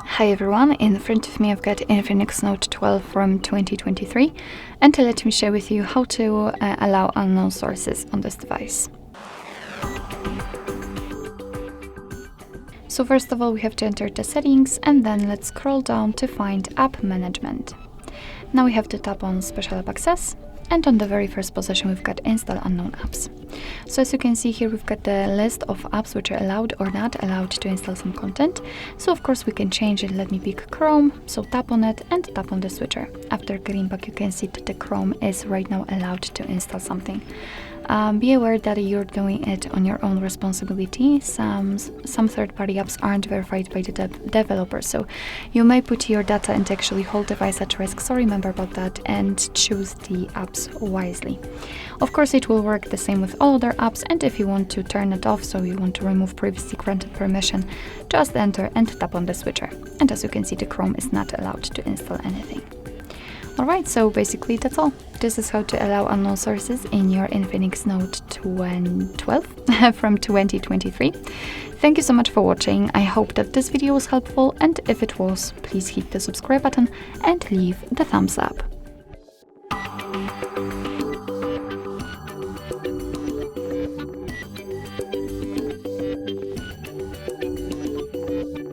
Hi everyone, in front of me I've got INFINIX Note 12 from 2023, and let me share with you how to allow unknown sources on this device. So first of all we have to enter the settings, and then let's scroll down to find App Management. Now we have to tap on Special App Access, and on the very first position we've got Install Unknown Apps. So as you can see here, we've got the list of apps which are allowed or not allowed to install some content. So of course we can change it. Let me pick Chrome, so tap on it and tap on the switcher. After getting back, you can see that the Chrome is right now allowed to install something. Be aware that you're doing it on your own responsibility. Some third-party apps aren't verified by the developer, so you may put your data and actually whole device at risk, so remember about that and choose the apps wisely. Of course, it will work the same with all other apps, and if you want to turn it off, so you want to remove previously granted permission, just enter and tap on the switcher. And as you can see, the Chrome is not allowed to install anything. Alright, so basically that's all. This is how to allow unknown sources in your INFINIX Note 12 from 2023. Thank you so much for watching. I hope that this video was helpful, and if it was, please hit the subscribe button and leave the thumbs up.